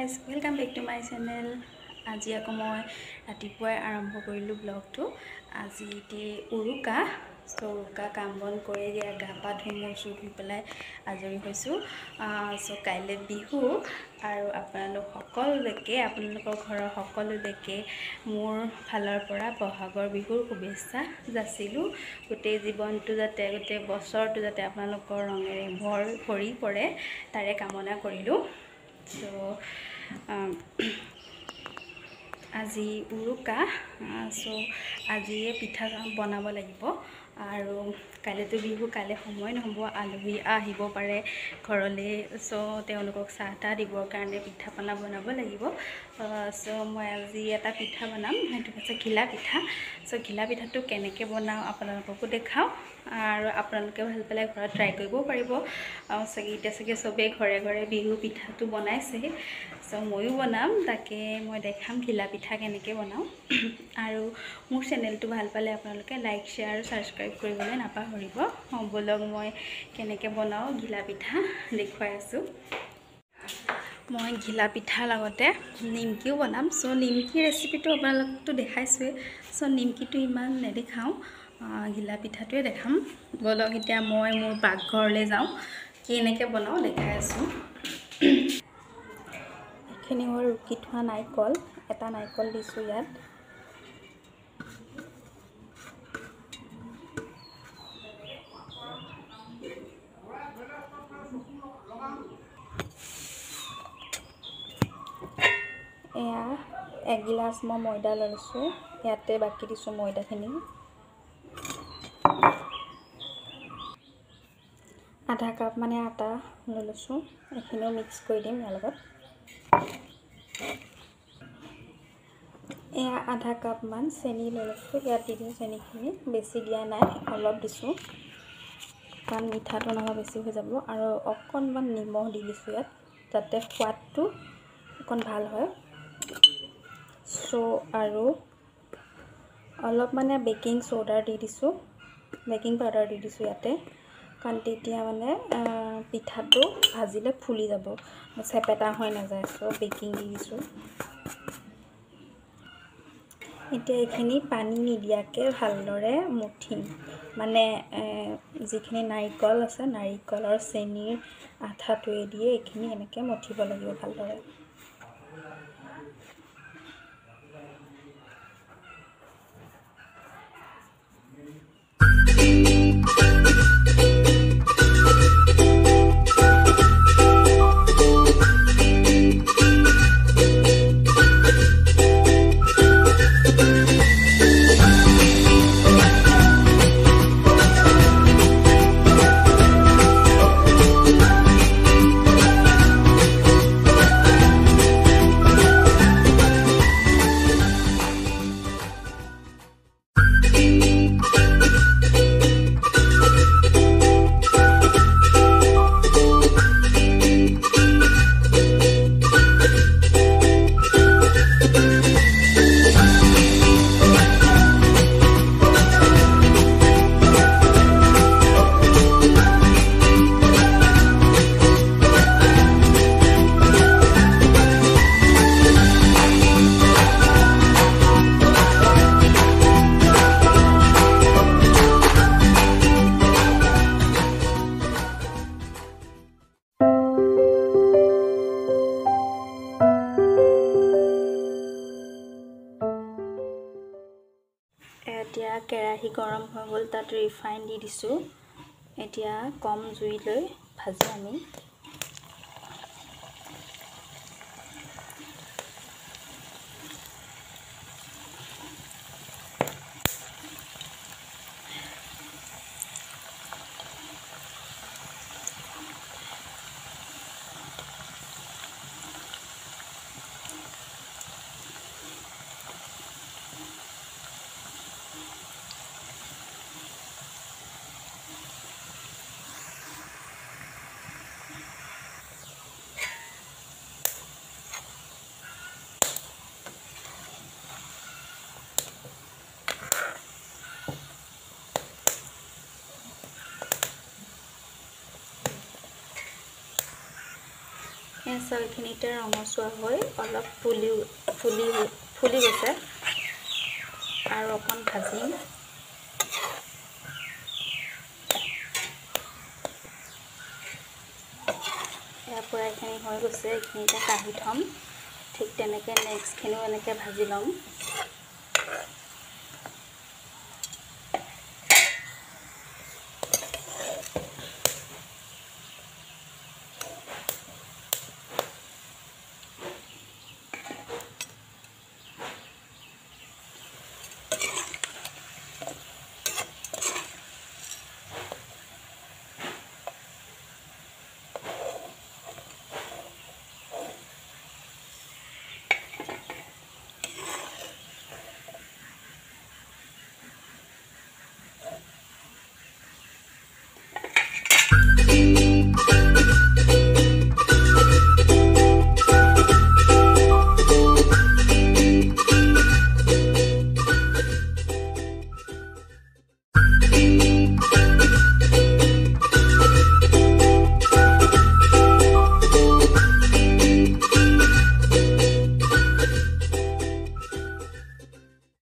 guys, welcome back to my channel. আজি আকৌ মই ৰাতিপুৱাই আৰম্ভ কৰিলোঁ ব্লগটো। আজি উৰুকা উৰুকা কাম বন কৰি গা পা ধুই মোৰ চুৰ ধুই পেলাই আজৰি হৈছোঁ। কাইলৈ বিহু আৰু আপোনালোকৰ ঘৰৰ সকলোলৈকে মোৰ ফালৰ পৰা বহাগৰ বিহুৰ শুভেচ্ছা যাচিলোঁ। গোটেই জীৱনটো যাতে গোটেই বছৰটো যাতে আপোনালোকৰ ৰঙেৰে ভৰি পৰে তাৰে কামনা কৰিলোঁ। আজি উৰুকা আজিয়ে পিঠা বনাব লাগিব আৰু কাইলৈতো বিহু, কাইলৈ সময় নহ'ব, আলহী আহিব পাৰে ঘৰলৈ। তেওঁলোকক চাহ তাহ দিবৰ কাৰণে পিঠা পনা বনাব লাগিব। মই আজি এটা পিঠা বনাম, সেইটো হৈছে ঘিলা পিঠা। ঘিলা পিঠাটো কেনেকৈ বনাওঁ আপোনালোককো দেখাওঁ আৰু আপোনালোকে ভাল পালে ঘৰত ট্ৰাই কৰিবও পাৰিব। এতিয়া চবেই ঘৰে ঘৰে বিহু পিঠাটো বনাইছে, ময়ো বনাম, তাকে মই দেখাম ঘিলা পিঠা কেনেকৈ বনাওঁ। আৰু মোৰ চেনেলটো ভাল পালে আপোনালোকে লাইক, শ্বেয়াৰ আৰু ছাবস্ক্ৰাইব কৰিবলৈ নাপাহৰিব। বলক মই কেনেকৈ বনাওঁ ঘিলা পিঠা দেখুৱাই আছোঁ। মই ঘিলা পিঠাৰ লগতে নিমকিও বনাম। নিমকি ৰেচিপিটো আপোনালোকতো দেখাইছোৱেই, নিমকিটো ইমান নেদেখাওঁ, ঘিলা পিঠাটোৱে দেখাম। বলক এতিয়া মই মোৰ পাকঘৰলৈ যাওঁ, কেনেকৈ বনাওঁ দেখাই আছোঁ। এইখিনি হ'ল ৰুকি থোৱা নাৰিকল, এটা নাৰিকল দিছোঁ ইয়াত। এয়া এগিলাচ মই ময়দা লৈছোঁ, ইয়াতে বাকি দিছোঁ ময়দাখিনি। আধা কাপ মানে আটা লৈ লৈছোঁ, এইখিনিও মিক্স কৰি দিম ইয়াৰ লগত। এয়া আধা কাপমান চেনি লৈ লৈছোঁ, ইয়াত দি দিওঁ চেনিখিনি, বেছি দিয়া নাই, অলপ দিছোঁ কাৰণ মিঠাটো নহ'লে বেছি হৈ যাব। আৰু অকণমান নিমখ দি দিছোঁ ইয়াত, যাতে সোৱাদটো অকণ ভাল হয়। আৰু অলপ মানে বেকিং পাউডাৰ দি দিছোঁ ইয়াতে, কাৰণ তেতিয়া মানে পিঠাটো ভাজিলে ফুলি যাব, চেপেটা হৈ নাযায়। বেকিং দি দিছোঁ। এতিয়া এইখিনি পানী নিদিয়াকৈ ভালদৰে মঠিম, মানে যিখিনি নাৰিকল আছে, নাৰিকলৰ চেনিৰ আঠাটোৱে দিয়ে এইখিনি এনেকৈ মঠিব লাগিব ভালদৰে। এতিয়া কেৰাহী গৰম হৈ গ'ল, তাত ৰিফাইন দি দিছোঁ। এতিয়া কম জুই লৈ ভাজি আনিম। এই চাউলখিনিতে ৰঙচুৱা হৈ অলপ ফুলি গৈছে আৰু অকণ ভাজিম। ইয়াৰ পৰা এইখিনি হৈ গৈছে, এইখিনিতে কাঢ়ি থ'ম। ঠিক তেনেকৈ নেক্সটখিনিও এনেকৈ ভাজি ল'ম।